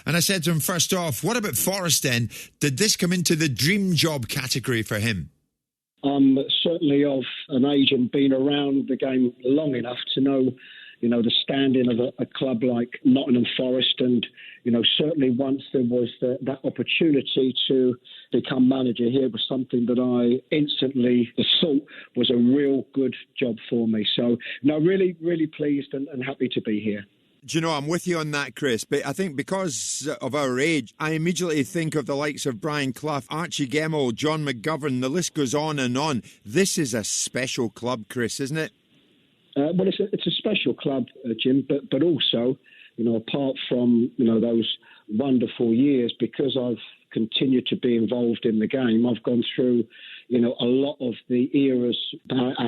And I said to him, first off, what about Forest then? Did this come into the dream job category for him? I'm certainly of an age and been around the game long enough to know, the standing of a club like Nottingham Forest. And, certainly once there was that opportunity to become manager here was something that I instantly thought was a real good job for me. So, really, really pleased and happy to be here. Do you know, I'm with you on that, Chris, but I think because of our age, I immediately think of the likes of Brian Clough, Archie Gemmill, John McGovern, the list goes on and on. This is a special club, Chris, isn't it? Well, it's a special club, Jim, but also, apart from, those wonderful years, because I've continued to be involved in the game, I've gone through, a lot of the eras,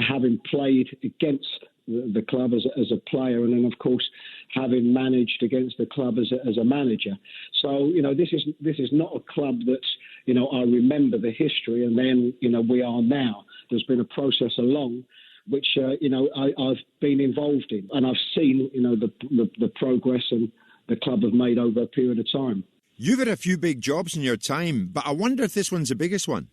having played against the club as a player, and then of course having managed against the club as a manager. So this is not a club that I remember the history and then we are now. There's been a process along which I've been involved in, and I've seen the progress and the club have made over a period of time. You've had a few big jobs in your time, but I wonder if this one's the biggest one.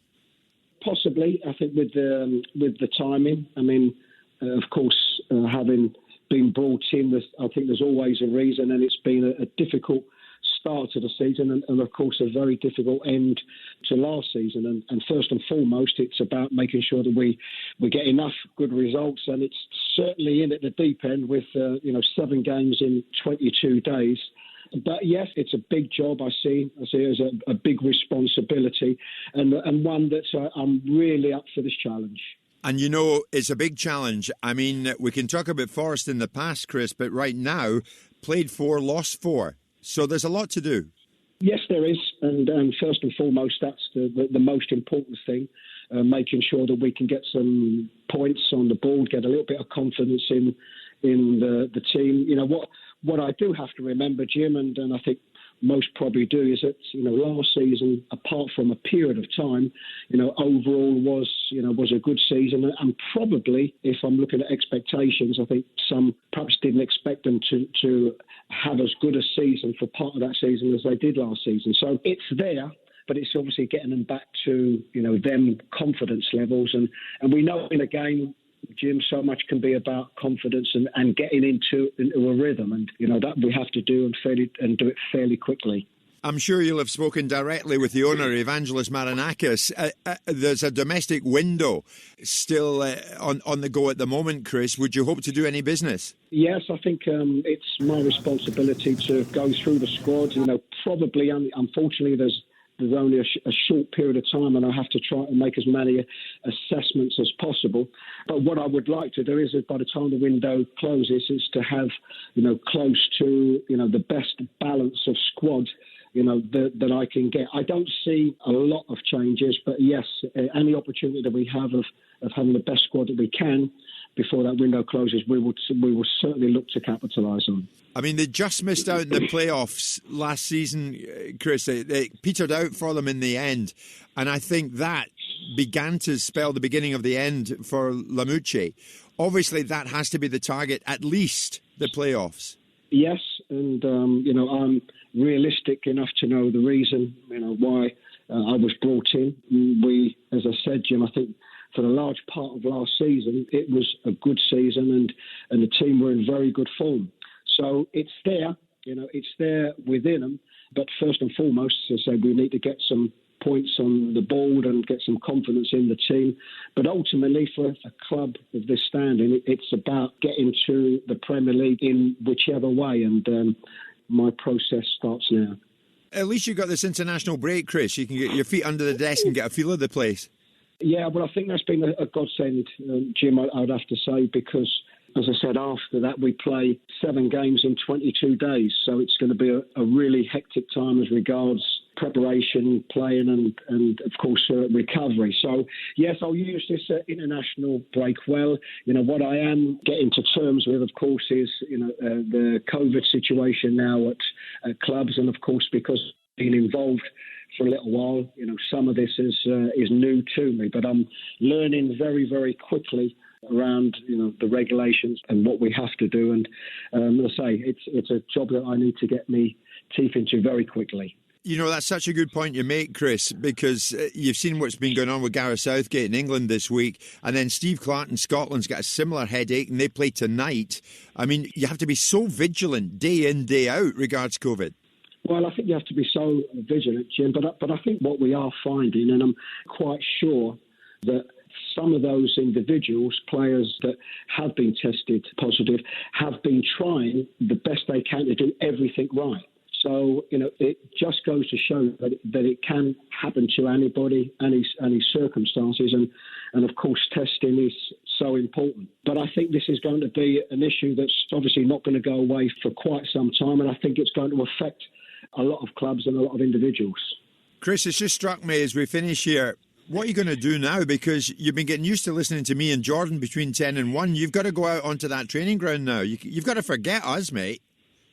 Possibly, I think with the timing. I mean, of course, having been brought in, I think there's always a reason, and it's been a difficult start to the season and of course, a very difficult end to last season. And first and foremost, it's about making sure that we get enough good results, and it's certainly in at the deep end with 7 games in 22 days. But yes, it's a big job. I see it as a big responsibility, and one that I'm really up for this challenge. And it's a big challenge. I mean, we can talk about Forest in the past, Chris, but right now, played 4, lost 4. So there's a lot to do. Yes, there is. And first and foremost, that's the most important thing, making sure that we can get some points on the board, get a little bit of confidence in the team. What I do have to remember, Jim, and I think most probably do, is that last season, apart from a period of time, overall was a good season, and probably, if I'm looking at expectations, I think some perhaps didn't expect them to have as good a season for part of that season as they did last season. So it's there, but it's obviously getting them back to them confidence levels, and we know in a game, Jim, so much can be about confidence and getting into a rhythm, and that we have to do and do it fairly quickly. I'm sure you'll have spoken directly with the owner, Evangelos Marinakis. There's a domestic window still on the go at the moment, Chris. Would you hope to do any business? Yes, I think it's my responsibility to go through the squad. Probably, unfortunately, there's only a short period of time, and I have to try and make as many assessments as possible. But what I would like to do is, by the time the window closes, is to have, close to, the best balance of squad, that I can get. I don't see a lot of changes, but yes, any opportunity that we have of having the best squad that we can before that window closes, we will certainly look to capitalise on. I mean, they just missed out in the playoffs last season, Chris. They petered out for them in the end. And I think that began to spell the beginning of the end for Lamucci. Obviously, that has to be the target, at least the playoffs. Yes, and, I'm realistic enough to know the reason, why I was brought in. We, as I said, Jim, I think for the large part of last season, it was a good season, and the team were in very good form. So it's there, it's there within them. But first and foremost, as I said, we need to get some points on the board and get some confidence in the team. But ultimately, for a club of this standing, it's about getting to the Premier League in whichever way. And my process starts now. At least you got this international break, Chris. You can get your feet under the desk and get a feel of the place. Yeah, well, I think that's been a godsend, Jim, I'd have to say, because, as I said, after that we play 7 games in 22 days. So it's going to be a really hectic time as regards preparation, playing and of course, recovery. So, yes, I'll use this international break well. What I am getting to terms with, of course, is, the COVID situation now at clubs. And, of course, because being involved for a little while, some of this is new to me, but I'm learning very, very quickly around, the regulations and what we have to do. And as I say, it's a job that I need to get me teeth into very quickly. You know, that's such a good point you make, Chris, because you've seen what's been going on with Gareth Southgate in England this week, and then Steve Clarke in Scotland's got a similar headache, and they play tonight. I mean, you have to be so vigilant day in, day out regards COVID. Well, I think you have to be so vigilant, Jim, but I think what we are finding, and I'm quite sure that some of those individuals, players that have been tested positive, have been trying the best they can to do everything right. So, you know, it just goes to show that it can happen to anybody, any circumstances. And of course, testing is so important. But I think this is going to be an issue that's obviously not going to go away for quite some time. And I think it's going to affect a lot of clubs and a lot of individuals. Chris, it's just struck me as we finish here. What are you going to do now? Because you've been getting used to listening to me and Jordan between 10 and 1. You've got to go out onto that training ground now. You've got to forget us, mate.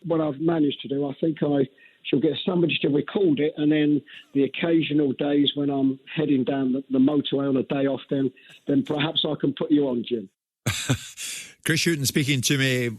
What I've managed to do, I think I shall get somebody to record it, and then the occasional days when I'm heading down the motorway on a day off, then perhaps I can put you on, Jim. Chris Hughton speaking to me.